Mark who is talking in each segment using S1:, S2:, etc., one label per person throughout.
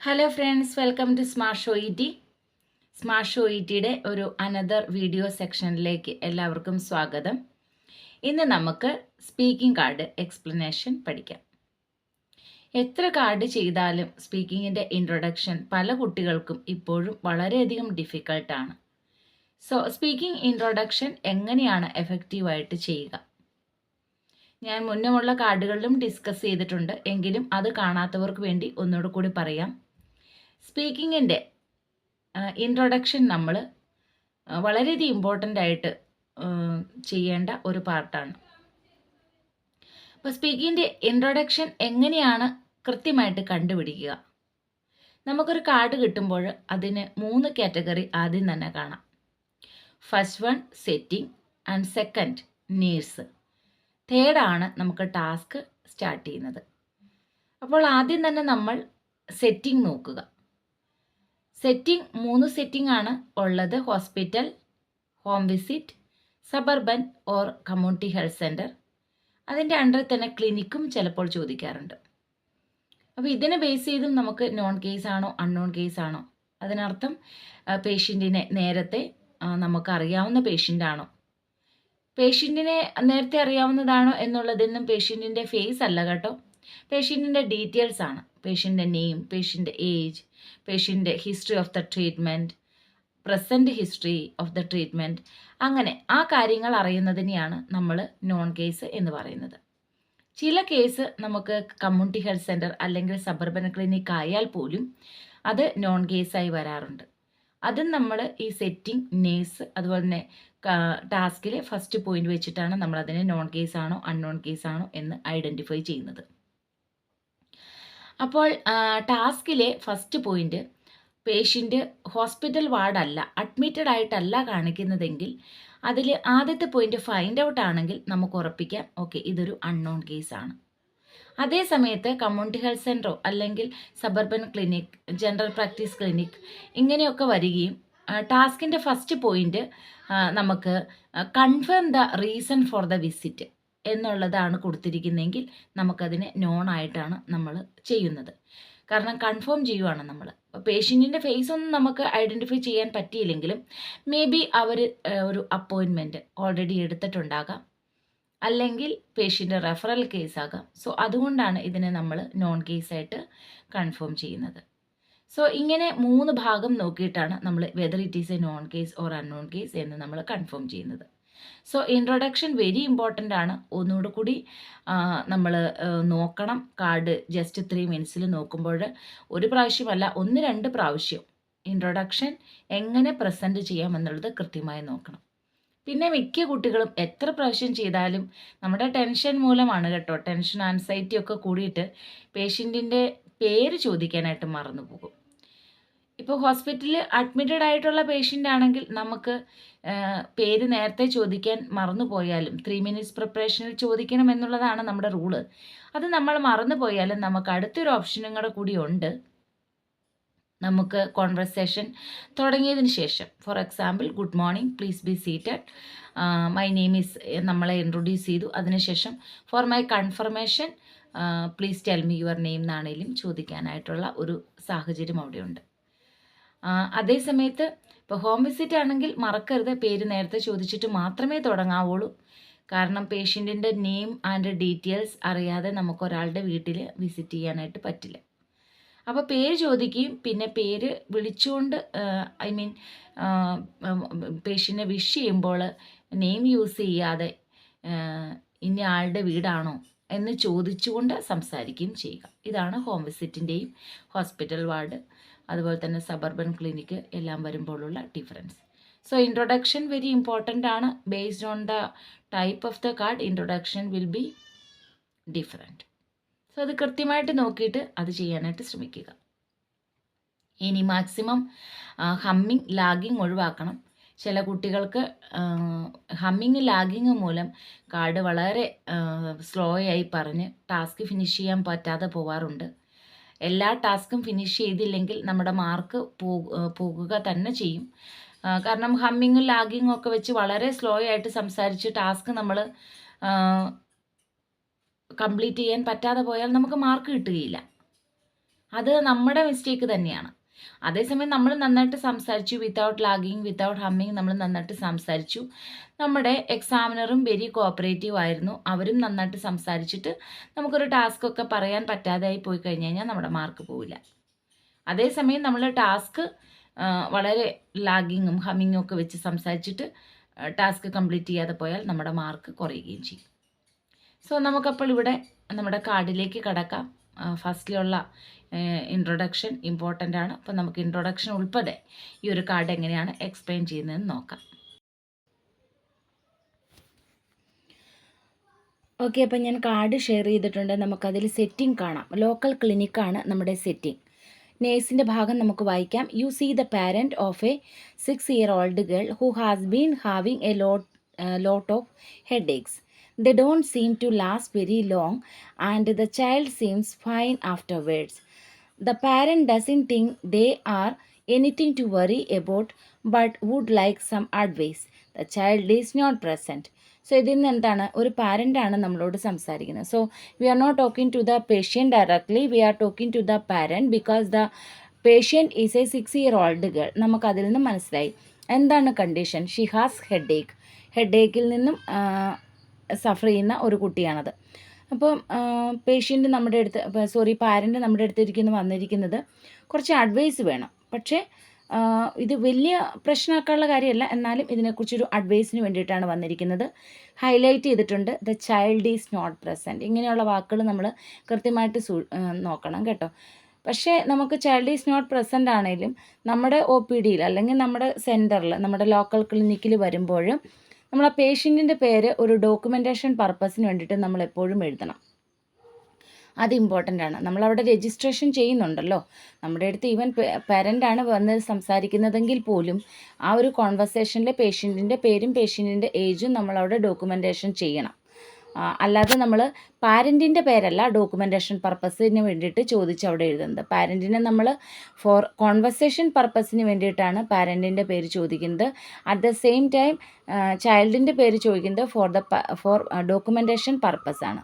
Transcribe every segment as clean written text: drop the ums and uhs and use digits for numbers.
S1: Hello friends, welcome to smart show E T. Smart show E ടിയുടെ ഒരു another video സെക്ഷനിലേക്ക് എല്ലാവർക്കും സ്വാഗതം. ഇന്ന് നമുക്ക് സ്പീക്കിംഗ് കാർഡ് എക്സ്പ്ലനേഷൻ പഠിക്കാം. എത്ര കാർഡ് ചെയ്താലും സ്പീക്കിങ്ങിൻ്റെ ഇൻട്രൊഡക്ഷൻ പല കുട്ടികൾക്കും ഇപ്പോഴും വളരെയധികം ഡിഫിക്കൾട്ടാണ്. സോ സ്പീക്കിംഗ് ഇൻട്രൊഡക്ഷൻ എങ്ങനെയാണ് എഫക്റ്റീവായിട്ട് ചെയ്യുക? ഞാൻ മുന്നമുള്ള കാർഡുകളിലും ഡിസ്കസ് ചെയ്തിട്ടുണ്ട്, എങ്കിലും അത് കാണാത്തവർക്ക് വേണ്ടി ഒന്നുകൂടെ കൂടി പറയാം. സ്പീക്കിങ്ങിൻ്റെ ഇൻട്രൊഡക്ഷൻ നമ്മൾ വളരെയധികം ഇമ്പോർട്ടൻ്റ് ആയിട്ട് ചെയ്യേണ്ട ഒരു പാർട്ടാണ്. അപ്പോൾ സ്പീക്കിങ്ങിൻ്റെ ഇൻട്രൊഡക്ഷൻ എങ്ങനെയാണ് കൃത്യമായിട്ട് കണ്ടുപിടിക്കുക? നമുക്കൊരു കാർഡ് കിട്ടുമ്പോൾ അതിന് 3 കാറ്റഗറി ആദ്യം തന്നെ കാണാം. First one setting and second needs, തേർഡാണ് നമുക്ക് ടാസ്ക് സ്റ്റാർട്ട് ചെയ്യുന്നത്. അപ്പോൾ ആദ്യം തന്നെ നമ്മൾ സെറ്റിംഗ് നോക്കുക. സെറ്റിംഗ് 3 സെറ്റിംഗ് ആണ് ഉള്ളത്: hospital, home visit, suburban or community health centre. അതിൻ്റെ അണ്ടറിൽ തന്നെ ക്ലിനിക്കും ചിലപ്പോൾ ചോദിക്കാറുണ്ട്. അപ്പോൾ ഇതിനെ ബേസ് ചെയ്തും നമുക്ക് നോൺ കേസ് ആണോ അൺനോൺ കേസ് ആണോ, അതിനർത്ഥം പേഷ്യൻറ്റിനെ നേരത്തെ നമുക്ക് അറിയാവുന്ന പേഷ്യൻ്റ് ആണോ, പേഷ്യൻറ്റിനെ നേരത്തെ അറിയാവുന്നതാണോ എന്നുള്ളതിനും പേഷ്യൻറ്റിൻ്റെ ഫേസ് അല്ല കേട്ടോ, പേഷ്യൻറ്റിൻ്റെ ഡീറ്റെയിൽസ് ആണ്. പേഷ്യൻ്റെ നെയിം, പേഷ്യൻ്റെ ഏജ്, പേഷ്യൻ്റെ history of the treatment, present history of the treatment, അങ്ങനെ ആ കാര്യങ്ങൾ അറിയുന്നതിനെയാണ് നമ്മൾ നോൺ കേസ് എന്ന് പറയുന്നത്. ചില കേസ് നമുക്ക് കമ്മ്യൂണിറ്റി ഹെൽത്ത് സെൻറ്റർ അല്ലെങ്കിൽ സബർബൻ ക്ലിനിക് ആയാൽ പോലും അത് നോൺ കേസായി വരാറുണ്ട്. അതും നമ്മൾ ഈ സെറ്റിംഗ്, നേഴ്സ്, അതുപോലെ തന്നെ ടാസ്കിൽ ഫസ്റ്റ് പോയിന്റ് വെച്ചിട്ടാണ് നമ്മളതിനെ നോൺ കേസ് ആണോ അൺനോൺ കേസ് ആണോ എന്ന് ഐഡൻറ്റിഫൈ ചെയ്യുന്നത്. അപ്പോൾ ടാസ്കിലെ ഫസ്റ്റ് പോയിന്റ്, പേഷ്യൻ്റ് ഹോസ്പിറ്റൽ വാർഡല്ല, അഡ്മിറ്റഡ് ആയിട്ടല്ല കാണിക്കുന്നതെങ്കിൽ അതിൽ ആദ്യത്തെ പോയിന്റ് ഫൈൻഡ് ഔട്ട് ആണെങ്കിൽ നമുക്ക് ഉറപ്പിക്കാം, ഓക്കെ, ഇതൊരു അൺനോൺ കേസാണ്. അതേ സമയത്ത് കമ്മ്യൂണിറ്റി ഹെൽത്ത് സെൻറ്ററോ അല്ലെങ്കിൽ suburban clinic, general practice clinic ഇങ്ങനെയൊക്കെ വരികയും ടാസ്കിൻ്റെ ഫസ്റ്റ് പോയിന്റ് നമുക്ക് confirm the reason for the visit എന്നുള്ളതാണ് കൊടുത്തിരിക്കുന്നതെങ്കിൽ നമുക്കതിനെ നോൺ ആയിട്ടാണ് നമ്മൾ ചെയ്യുന്നത്. കാരണം കൺഫേം ചെയ്യുവാണ് നമ്മൾ. പേഷ്യൻറ്റിൻ്റെ ഫേസ് ഒന്നും നമുക്ക് ഐഡൻറ്റിഫൈ ചെയ്യാൻ പറ്റിയില്ലെങ്കിലും മേ ബി അവർ ഒരു അപ്പോയിൻമെൻറ്റ് ഓൾറെഡി എടുത്തിട്ടുണ്ടാകാം, അല്ലെങ്കിൽ പേഷ്യൻ്റ് റെഫറൽ കേസാകാം. സോ അതുകൊണ്ടാണ് ഇതിനെ നമ്മൾ നോൺ കേസായിട്ട് കൺഫേം ചെയ്യുന്നത്. സോ ഇങ്ങനെ 3 ഭാഗം നോക്കിയിട്ടാണ് നമ്മൾ whether it is A non case or unknown case എന്ന് നമ്മൾ കൺഫേം ചെയ്യുന്നത്. സോ ഇൻട്രൊഡക്ഷൻ വെരി ഇമ്പോർട്ടൻ്റ് ആണ്. ഒന്നുകൂടെ കൂടി നമ്മൾ നോക്കണം. കാർഡ് ജസ്റ്റ് 3 മിനിറ്റ്സിൽ നോക്കുമ്പോൾ ഒരു പ്രാവശ്യമല്ല, 1-2 പ്രാവശ്യം ഇൻട്രൊഡക്ഷൻ എങ്ങനെ പ്രസൻറ്റ് ചെയ്യാം എന്നുള്ളത് കൃത്യമായി നോക്കണം. പിന്നെ മിക്ക കുട്ടികളും എത്ര പ്രാവശ്യം ചെയ്താലും നമ്മുടെ ടെൻഷൻ മൂലമാണ് കേട്ടോ, ടെൻഷൻ ആൻസൈറ്റി ഒക്കെ കൂടിയിട്ട് പേഷ്യൻറ്റിൻ്റെ പേര് ചോദിക്കാനായിട്ട് മറന്നു പോകും. ഇപ്പോൾ ഹോസ്പിറ്റലിൽ അഡ്മിറ്റഡ് ആയിട്ടുള്ള പേഷ്യൻ്റ് ആണെങ്കിൽ നമുക്ക് പേര് നേരത്തെ ചോദിക്കാൻ മറന്നു പോയാലും 3 മിനിറ്റ്സ് പ്രിപ്പറേഷനിൽ ചോദിക്കണം എന്നുള്ളതാണ് നമ്മുടെ റൂള്. അത് നമ്മൾ മറന്നു പോയാലും നമുക്ക് അടുത്തൊരു ഓപ്ഷനും കൂടി ഉണ്ട്. നമുക്ക് കോൺവെർസേഷൻ തുടങ്ങിയതിന് ശേഷം, for example, good morning, please be seated, my name is, നമ്മളെ ഇൻട്രൊഡ്യൂസ് ചെയ്തു. അതിനുശേഷം for my confirmation please tell me your name എന്നാണേലും ചോദിക്കാനായിട്ടുള്ള ഒരു സാഹചര്യം അവിടെയുണ്ട്. അതേ സമയത്ത് ഇപ്പോൾ ഹോം വിസിറ്റ് ആണെങ്കിൽ മറക്കരുത്, പേര് നേരത്തെ ചോദിച്ചിട്ട് മാത്രമേ തുടങ്ങാവുള്ളൂ. കാരണം പേഷ്യൻറ്റിൻ്റെ നെയിം ആൻഡ് ഡീറ്റെയിൽസ് അറിയാതെ നമുക്ക് ഒരാളുടെ വീട്ടിൽ വിസിറ്റ് ചെയ്യാനായിട്ട് പറ്റില്ല. അപ്പോൾ പേര് ചോദിക്കുകയും പിന്നെ പേര് വിളിച്ചുകൊണ്ട് പേഷ്യൻറ്റിനെ വിഷ് ചെയ്യുമ്പോൾ നെയിം യൂസ് ചെയ്യാതെ ഇന്ന ആളുടെ വീടാണോ എന്ന് ചോദിച്ചുകൊണ്ട് സംസാരിക്കുകയും ചെയ്യുക. ഇതാണ് ഹോം വിസിറ്റിൻ്റെയും ഹോസ്പിറ്റൽ വാർഡ്, അതുപോലെ തന്നെ സബർബൻ ക്ലിനിക്ക് എല്ലാം വരുമ്പോഴുള്ള difference. So introduction very important ആണ്. Based on the type of the card introduction will be different. So അത് കൃത്യമായിട്ട് നോക്കിയിട്ട് അത് ചെയ്യാനായിട്ട് ശ്രമിക്കുക. ഇനി മാക്സിമം ഹമ്മിങ്, ലാഗിങ് ഒഴിവാക്കണം. ചില കുട്ടികൾക്ക് ഹമ്മിങ്, ലാഗിങ് മൂലം കാർഡ് വളരെ സ്ലോ ആയി പറഞ്ഞ് ടാസ്ക് ഫിനിഷ് ചെയ്യാൻ പറ്റാതെ പോവാറുണ്ട്. എല്ലാ ടാസ്കും ഫിനിഷ് ചെയ്തില്ലെങ്കിൽ നമ്മുടെ മാർക്ക് പോകുക തന്നെ ചെയ്യും. കാരണം ഹമ്മിങ്ങും ലാഗിങ്ങും ഒക്കെ വെച്ച് വളരെ സ്ലോ ആയിട്ട് സംസാരിച്ച് ടാസ്ക് നമ്മൾ കംപ്ലീറ്റ് ചെയ്യാൻ പറ്റാതെ പോയാൽ നമുക്ക് മാർക്ക് കിട്ടുകയില്ല. അത് നമ്മുടെ മിസ്റ്റേക്ക് തന്നെയാണ്. അതേസമയം നമ്മൾ നന്നായിട്ട് സംസാരിച്ചു, വിത്തൗട്ട് ലാഗിങ്, വിത്തൗട്ട് ഹമ്മിങ് നമ്മൾ നന്നായിട്ട് സംസാരിച്ചു. നമ്മുടെ എക്സാമിനറും വെരി കോപ്പറേറ്റീവ് ആയിരുന്നു. അവരും നന്നായിട്ട് സംസാരിച്ചിട്ട് നമുക്കൊരു ടാസ്ക്കൊക്കെ പറയാൻ പറ്റാതായി പോയി കഴിഞ്ഞ് കഴിഞ്ഞാൽ നമ്മുടെ മാർക്ക് പോവില്ല. അതേസമയം നമ്മൾ ടാസ്ക് വളരെ ലാഗിങ്ങും ഹമ്മിങ്ങും ഒക്കെ വെച്ച് സംസാരിച്ചിട്ട് ടാസ്ക് കംപ്ലീറ്റ് ചെയ്യാതെ പോയാൽ നമ്മുടെ മാർക്ക് കുറയുകയും ചെയ്യും. സോ നമുക്കപ്പോൾ ഇവിടെ നമ്മുടെ കാർഡിലേക്ക് കടക്കാം. ഫസ്റ്റിലുള്ള ഇൻട്രൊഡക്ഷൻ ഇമ്പോർട്ടൻ്റ് ആണ്. അപ്പോൾ നമുക്ക് ഇൻട്രൊഡക്ഷൻ ഉൾപ്പെടെ ഈ ഒരു കാർഡ് എങ്ങനെയാണ് എക്സ്പ്ലെയിൻ ചെയ്യുന്നതെന്ന് നോക്കാം. ഓക്കെ, അപ്പോൾ ഞാൻ കാർഡ് ഷെയർ ചെയ്തിട്ടുണ്ട്. നമുക്കതിൽ സെറ്റിംഗ് കാണാം. ലോക്കൽ ക്ലിനിക്കാണ് നമ്മുടെ സെറ്റിംഗ്. നേഴ്സിൻ്റെ ഭാഗം നമുക്ക് വായിക്കാം. You see the parent of a 6-year-old girl who has been having a lot of headaches. They don't seem to last very long and the child seems fine afterwards. The parent doesn't think they are anything to worry about but would like some advice. The child is not present. So ഇതിൽ നിന്ന് എന്താണ്, ഒരു പാരൻ്റാണ് നമ്മളോട് സംസാരിക്കുന്നത്. So we are not talking to the patient directly, we are talking to the parent because the patient is a 6-year-old girl. നമുക്കതിൽ നിന്ന് മനസ്സിലായി എന്താണ് കണ്ടീഷൻ. She has headache. ഹെഡ് ഏക്കിൽ നിന്നും സഫർ ചെയ്യുന്ന ഒരു കുട്ടിയാണത്. അപ്പം പേഷ്യൻ്റ് നമ്മുടെ അടുത്ത് പാരൻ്റ് നമ്മുടെ അടുത്തിരിക്കുന്നു വന്നിരിക്കുന്നത് കുറച്ച് അഡ്വൈസ് വേണം. പക്ഷേ ഇത് വലിയ പ്രശ്നമാക്കാനുള്ള കാര്യമല്ല, എന്നാലും ഇതിനെക്കുറിച്ചൊരു അഡ്വൈസിന് വേണ്ടിയിട്ടാണ് വന്നിരിക്കുന്നത്. ഹൈലൈറ്റ് ചെയ്തിട്ടുണ്ട് the child is not present. ഇങ്ങനെയുള്ള വാക്കുകൾ നമ്മൾ കൃത്യമായിട്ട് നോക്കണം കേട്ടോ. പക്ഷേ നമുക്ക് ചൈൽഡ് ഈസ് നോട്ട് പ്രസൻ്റ് ആണെങ്കിലും നമ്മുടെ OPDയിൽ അല്ലെങ്കിൽ നമ്മുടെ സെൻറ്ററിൽ, നമ്മുടെ ലോക്കൽ ക്ലിനിക്കിൽ വരുമ്പോഴും നമ്മൾ ആ പേഷ്യൻറ്റിൻ്റെ പേര് ഒരു ഡോക്യുമെൻറ്റേഷൻ പർപ്പസിന് വേണ്ടിയിട്ട് നമ്മൾ എപ്പോഴും എഴുതണം. അത് ഇമ്പോർട്ടൻ്റ് ആണ്. നമ്മളവിടെ രജിസ്ട്രേഷൻ ചെയ്യുന്നുണ്ടല്ലോ, നമ്മുടെ അടുത്ത് ഈവൻ പാരൻ്റാണ് വന്ന് സംസാരിക്കുന്നതെങ്കിൽ പോലും ആ ഒരു കോൺവെർസേഷനിൽ പേഷ്യൻറ്റിൻ്റെ പേരും പേഷ്യൻറ്റിൻ്റെ ഏജും നമ്മളവിടെ ഡോക്യുമെൻറ്റേഷൻ ചെയ്യണം. അല്ലാതെ നമ്മൾ പാരൻറ്റിൻ്റെ പേരല്ല ഡോക്യുമെൻറ്റേഷൻ പർപ്പസിന് വേണ്ടിയിട്ട് ചോദിച്ച് അവിടെ എഴുതുന്നത്. പാരൻറ്റിനെ നമ്മൾ ഫോർ കോൺവെർസേഷൻ പർപ്പസിന് വേണ്ടിയിട്ടാണ് പാരൻറ്റിൻ്റെ പേര് ചോദിക്കുന്നത്. അറ്റ് ദ സെയിം ടൈം ചൈൽഡിൻ്റെ പേര് ചോദിക്കുന്നത് ഫോർ ഡോക്യുമെൻറ്റേഷൻ പർപ്പസാണ്.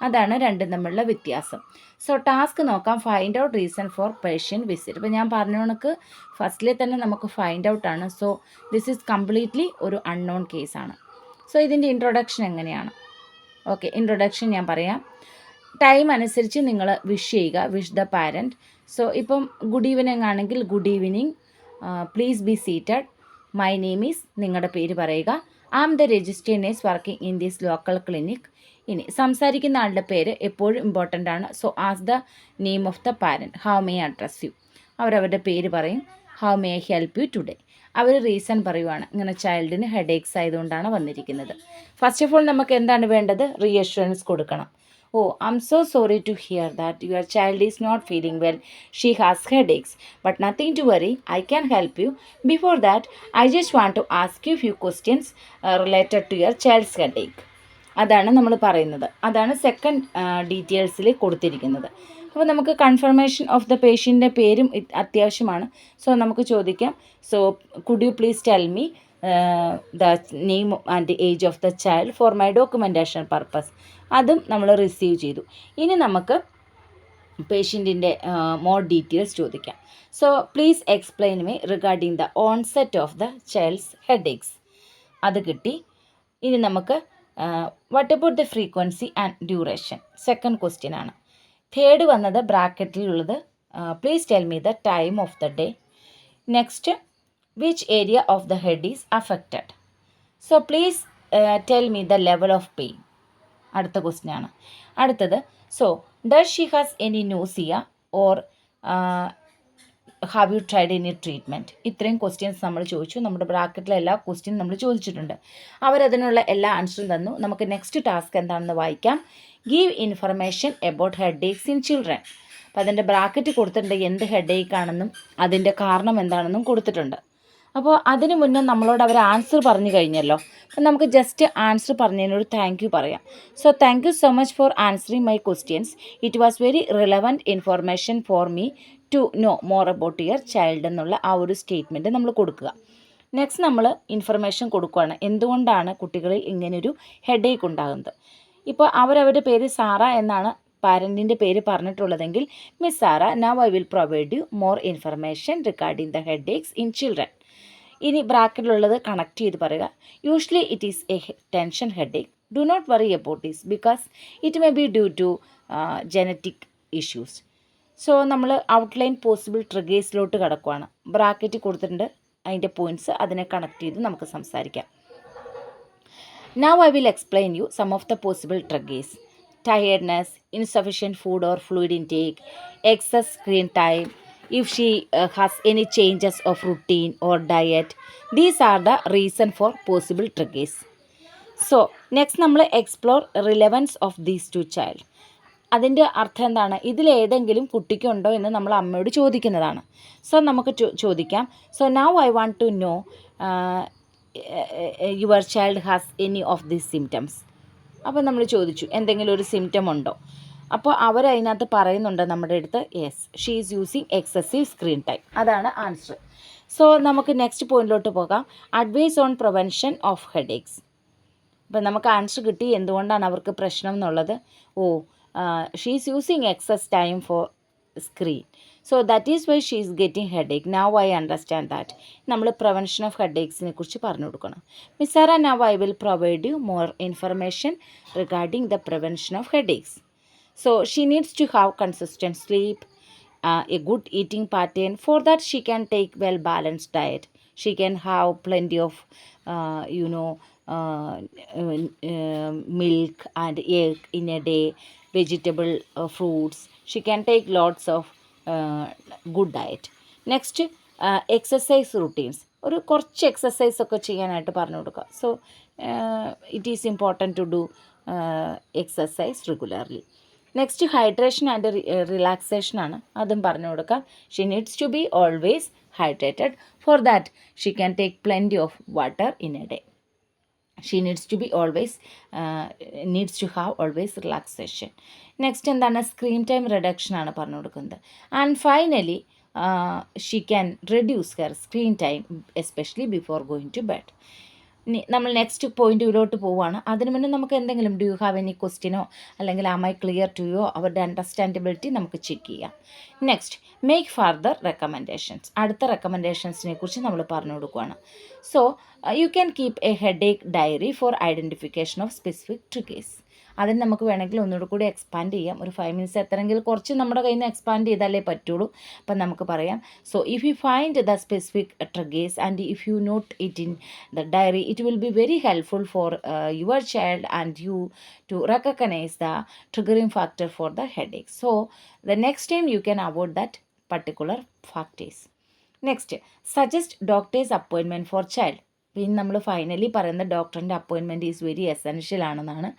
S1: അതാണ് രണ്ടും തമ്മിലുള്ള വ്യത്യാസം. സോ ടാസ്ക് നോക്കാം. Find out reason for patient visit. ഇപ്പോൾ ഞാൻ പറഞ്ഞ കണക്ക് ഫസ്റ്റിലെ തന്നെ നമുക്ക് ഫൈൻഡ് ഔട്ടാണ്. സോ ദിസ് ഈസ് കംപ്ലീറ്റ്ലി ഒരു അൺനോൺ കേസാണ്. സോ ഇതിൻ്റെ ഇൻട്രൊഡക്ഷൻ എങ്ങനെയാണ്? ഓക്കെ, ഇൻട്രൊഡക്ഷൻ ഞാൻ പറയാം. ടൈം അനുസരിച്ച് നിങ്ങൾ വിഷ് ചെയ്യുക, വിഷ് ദ പാരൻറ്റ്. സോ ഇപ്പം ഗുഡ് ഈവനിങ് ആണെങ്കിൽ good evening, please be seated, my name is, നിങ്ങളുടെ പേര് പറയുക, I am the registered nurse working in this local clinic. ഇനി സംസാരിക്കുന്ന ആളുടെ പേര് എപ്പോഴും ഇമ്പോർട്ടൻ്റ് ആണ്. So as the name of the parent, how may I address you. അവരവരുടെ പേര് പറയും. How may I help you today. അവർ റീസൺ പറയുവാണ്, ഇങ്ങനെ ചൈൽഡിന് ഹെഡ് ഏക്സ് ആയതുകൊണ്ടാണ് വന്നിരിക്കുന്നത്. ഫസ്റ്റ് ഓഫ് ഓൾ നമുക്ക് എന്താണ് വേണ്ടത്? റീഅഷ്വറൻസ് കൊടുക്കണം. Oh, I'm so sorry to hear that your child is not feeling well. She has headaches. But nothing to worry. I can help you. Before that, I just want to ask you a few questions related to your child's headache. അതാണ് നമ്മൾ പറയുന്നത്. അതാണ് second ഡീറ്റെയിൽസിൽ കൊടുത്തിരിക്കുന്നത്. അപ്പോൾ നമുക്ക് confirmation of the പേഷ്യൻ്റെ പേരും അത്യാവശ്യമാണ്. So നമുക്ക് ചോദിക്കാം. So could you please tell me the name and age of the child for my documentation purpose. അതും നമ്മൾ റിസീവ് ചെയ്തു. ഇനി നമുക്ക് പേഷ്യൻറ്റിൻ്റെ മോർ ഡീറ്റെയിൽസ് ചോദിക്കാം. So please explain me regarding the onset of the child's headaches. അത് കിട്ടി. ഇനി നമുക്ക് what about the frequency and duration, second question ആണ്. തേർഡ് വന്നത് ബ്രാക്കറ്റിലുള്ളത് please tell me the time of the day. Next, which area of the head is affected. So please tell me the level of pain. അടുത്ത question ആണ്. അടുത്തത്, so does she has any nausea or have you tried any treatment. ഇത്രയും questions നമ്മൾ ചോദിച്ചു. നമ്മുടെ ബ്രാക്കറ്റിലെ എല്ലാ ക്വസ്റ്റ്യനും നമ്മൾ ചോദിച്ചിട്ടുണ്ട്. അവരതിനുള്ള എല്ലാ ആൻസറും തന്നു. നമുക്ക് നെക്സ്റ്റ് ടാസ്ക് എന്താണെന്ന് വായിക്കാം. Give information about head aches in children. അപ്പോൾ അതിൻ്റെ ബ്രാക്കറ്റ് കൊടുത്തിട്ടുണ്ട്, എന്ത് ഹെഡ് ഏക്ക് ആണെന്നും അതിൻ്റെ കാരണം എന്താണെന്നും കൊടുത്തിട്ടുണ്ട്. അപ്പോൾ അതിന് മുന്നേ നമ്മളോട് അവർ ആൻസർ പറഞ്ഞു കഴിഞ്ഞല്ലോ. അപ്പം നമുക്ക് ജസ്റ്റ് ആൻസർ പറഞ്ഞതിനൊരു താങ്ക് യു പറയാം. So thank you so much for answering my questions. It was very relevant information for me to know more about your child എന്നുള്ള ആ ഒരു സ്റ്റേറ്റ്മെൻറ്റ് നമ്മൾ കൊടുക്കുക. നെക്സ്റ്റ് നമ്മൾ ഇൻഫർമേഷൻ കൊടുക്കുകയാണ്, എന്തുകൊണ്ടാണ് കുട്ടികളിൽ ഇങ്ങനൊരു ഹെഡ് ഏക്ക് ഉണ്ടാകുന്നത്. ഇപ്പോൾ അവരവരുടെ പേര് സാറ എന്നാണ് പാരൻറ്റിൻ്റെ പേര് പറഞ്ഞിട്ടുള്ളതെങ്കിൽ miss Sara now I will provide you more information regarding the headaches in children. ഇനി ബ്രാക്കറ്റിലുള്ളത് കണക്ട് ചെയ്ത് പറയുക. Usually it is a tension headache. Do not worry about this because it may be due to genetic issues. So നമ്മൾ outline possible ട്രിഗേഴ്സിലോട്ട് കിടക്കുവാണ്. Bracket കൊടുത്തിട്ടുണ്ട്, അതിൻ്റെ points അതിനെ കണക്ട് ചെയ്ത് നമുക്ക് സംസാരിക്കാം. Now I will explain you some of the possible triggers. Tiredness, insufficient food or fluid intake, excess screen time, if she has any changes of routine or diet. These are the reason for possible triggers. So, next നമ്മൾ explore relevance of these two child. അതിൻ്റെ അർത്ഥം എന്താണ്? ഇതിലേതെങ്കിലും കുട്ടിക്കുണ്ടോ എന്ന് നമ്മൾ അമ്മയോട് ചോദിക്കുന്നതാണ്. So നമുക്ക് ചോദിക്കാം. So now I want to know your child has any of these symptoms. അപ്പോൾ നമ്മൾ ചോദിച്ചു എന്തെങ്കിലും ഒരു സിംറ്റം ഉണ്ടോ. അപ്പോൾ അവരതിനകത്ത് പറയുന്നുണ്ട് നമ്മുടെ അടുത്ത് yes she is using excessive screen time. അതാണ് ആൻസർ. സോ നമുക്ക് നെക്സ്റ്റ് പോയിന്റിലോട്ട് പോകാം. Advice on prevention of headaches. അപ്പം നമുക്ക് ആൻസർ കിട്ടി എന്തുകൊണ്ടാണ് അവർക്ക് പ്രശ്നം എന്നുള്ളത്. She is using excess time for screen. So that is why she is getting headache. Now I understand that. നമ്മൾ പ്രിവെൻഷൻ ഓഫ് ഹെഡേക്സിനെ കുറിച്ച് പറഞ്ഞു കൊടുക്കണം. Miss Sara now I will provide you more information regarding the prevention of headaches. So she needs to have consistent sleep, a good eating pattern. For that she can take well balanced diet. She can have plenty of milk and egg in a day, vegetable, fruits. She can take lots of good diet. Next exercise routines. ഒരു കുറച്ച് exercise ഒക്കെ ചെയ്യാനായിട്ട് പറഞ്ഞു കൊടുക്കുക. So it is important to do exercise regularly. Next hydration and relaxation ആണ്. അതും പറഞ്ഞു കൊടുക്കാം. She needs to be always hydrated. For that she can take plenty of water in a day. She needs to be always needs to have always relaxation. Next എന്താണ്? Screen time reduction ആണ് പറഞ്ഞു കൊടുക്കുന്നത്. And finally she can reduce her screen time especially before going to bed. നമ്മൾ next പോയിന്റിലോട്ട് പോവുകയാണ്. അതിന് മുന്നേ നമുക്ക് എന്തെങ്കിലും ഡു യു ഹാവ് എനി ക്വസ്റ്റ്യനോ അല്ലെങ്കിൽ ആം ഐ ക്ലിയർ ടു യോ അവരുടെ അണ്ടർസ്റ്റാൻഡബിലിറ്റി നമുക്ക് ചെക്ക് ചെയ്യാം. Next make further recommendations. അടുത്ത റെക്കമെൻഡേഷൻസിനെ കുറിച്ച് നമ്മൾ പറഞ്ഞു കൊടുക്കുകയാണ്. So you can keep a headache diary for identification of specific triggers. അതിന് നമുക്ക് വേണമെങ്കിൽ ഒന്നുകൂടെ കൂടി എക്സ്പാൻഡ് ചെയ്യാം. ഒരു 5 മിനിറ്റ്സ് എത്രയെങ്കിലും കുറച്ച് നമ്മുടെ കയ്യിൽ നിന്ന് എക്സ്പാൻഡ് ചെയ്താലേ പറ്റുള്ളൂ. അപ്പം നമുക്ക് പറയാം. So if you find the specific triggers and if you note it in the diary it will be very helpful for your child and you to recognise the triggering factor for the headache. So the next time you can avoid that particular factors. Next suggest doctor's appointment for child. പിന്നെ നമ്മൾ finally പറയുന്ന ഡോക്ടറിൻ്റെ appointment is very essential ആണെന്നാണ്.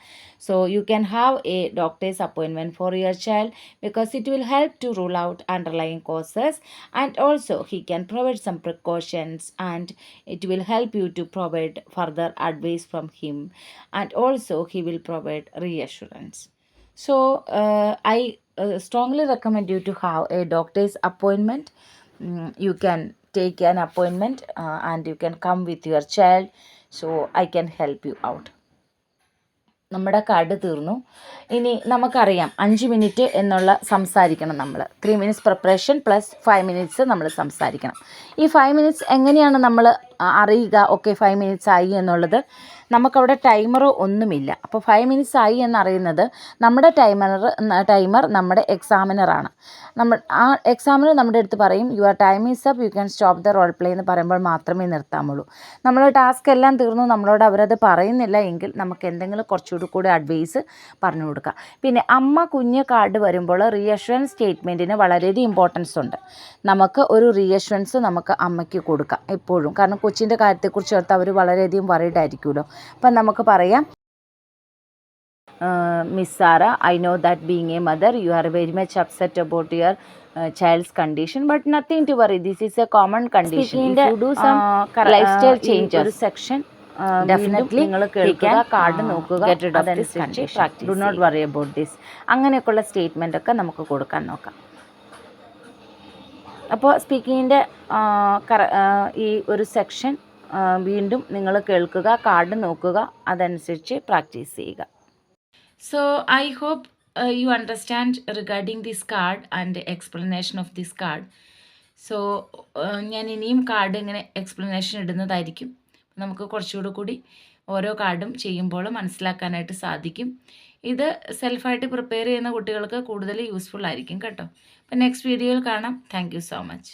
S1: So you can have a doctor's appointment four your child because it will help to rule out underlying causes and also he can provide some precautions and it will help you to provide further advice from him and also he will provide reassurance. So I strongly recommend you to have a doctor's appointment. You can take an appointment and you can come with your child, so I can help you out. നമ്മുടെ card തീർന്നു. ഇനി നമുക്കറിയാം 5 minute എന്നുള്ള സംസാരിക്കണം നമ്മൾ. 3 minutes preparation plus 5 minutes നമ്മൾ സംസാരിക്കണം. ഈ 5 മിനിറ്റ്സ് എങ്ങനെയാണ് നമ്മൾ അറിയുക ഓക്കെ 5 മിനിറ്റ്സ് ആയി എന്നുള്ളത്? നമുക്കവിടെ ടൈമറോ ഒന്നുമില്ല. അപ്പോൾ 5 മിനിറ്റ്സ് ആയി എന്നറിയുന്നത് നമ്മുടെ ടൈമർ നമ്മുടെ എക്സാമിനറാണ്. ആ എക്സാമിനർ നമ്മുടെ അടുത്ത് പറയും your time is up, you can stop the role play എന്ന് പറയുമ്പോൾ മാത്രമേ നിർത്താമുള്ളൂ. നമ്മുടെ ടാസ്ക് എല്ലാം തീർന്നു, നമ്മളോട് അവരത് പറയുന്നില്ല എങ്കിൽ നമുക്ക് എന്തെങ്കിലും കുറച്ചുകൂടി അഡ്വൈസ് പറഞ്ഞു കൊടുക്കാം. പിന്നെ അമ്മ കുഞ്ഞ് കാർഡ് വരുമ്പോൾ റീഅഷുറൻസ് സ്റ്റേറ്റ്മെൻറ്റിന് വളരെയധികം ഇമ്പോർട്ടൻസ് ഉണ്ട്. നമുക്ക് ഒരു റീഅഷുറൻസ് നമുക്ക് അമ്മയ്ക്ക് കൊടുക്കാം എപ്പോഴും. കാരണം കൊച്ചിൻ്റെ കാര്യത്തെക്കുറിച്ച് ഓർത്ത് അവർ വളരെയധികം വറീഡ് ആയിരിക്കുമല്ലോ. അപ്പം നമുക്ക് പറയാം Miss Sara, I know that being a mother you are very much upset about your child's condition, but nothing to worry, this is a common condition. If you do some lifestyle changes, ഒരു section definitely നിങ്ങൾ കേൾക്കുക, card നോക്കുക, അതനുസരിച്ച് do not worry about this, അങ്ങനെയൊക്കെയുള്ള statement ഒക്കെ നമുക്ക് കൊടുക്കാൻ നോക്കാം. അപ്പോൾ സ്പീക്കിങ്ങിൻ്റെ ഈ ഒരു സെക്ഷൻ വീണ്ടും നിങ്ങൾ കേൾക്കുക, കാർഡ് നോക്കുക, അതനുസരിച്ച് പ്രാക്ടീസ് ചെയ്യുക. So I hope you understand regarding this card and explanation of this card. So ഞാൻ ഇനിയും കാർഡ് ഇങ്ങനെ എക്സ്പ്ലനേഷൻ ഇടുന്നതായിരിക്കും. നമുക്ക് കുറച്ചുകൂടി ഓരോ കാർഡും ചെയ്യുമ്പോൾ മനസ്സിലാക്കാനായിട്ട് സാധിക്കും. ഇത് സെൽഫായിട്ട് പ്രിപ്പയർ ചെയ്യുന്ന കുട്ടികൾക്ക് കൂടുതൽ യൂസ്ഫുൾ ആയിരിക്കും കേട്ടോ. അപ്പം നെക്സ്റ്റ് വീഡിയോയിൽ കാണാം. Thank you so much.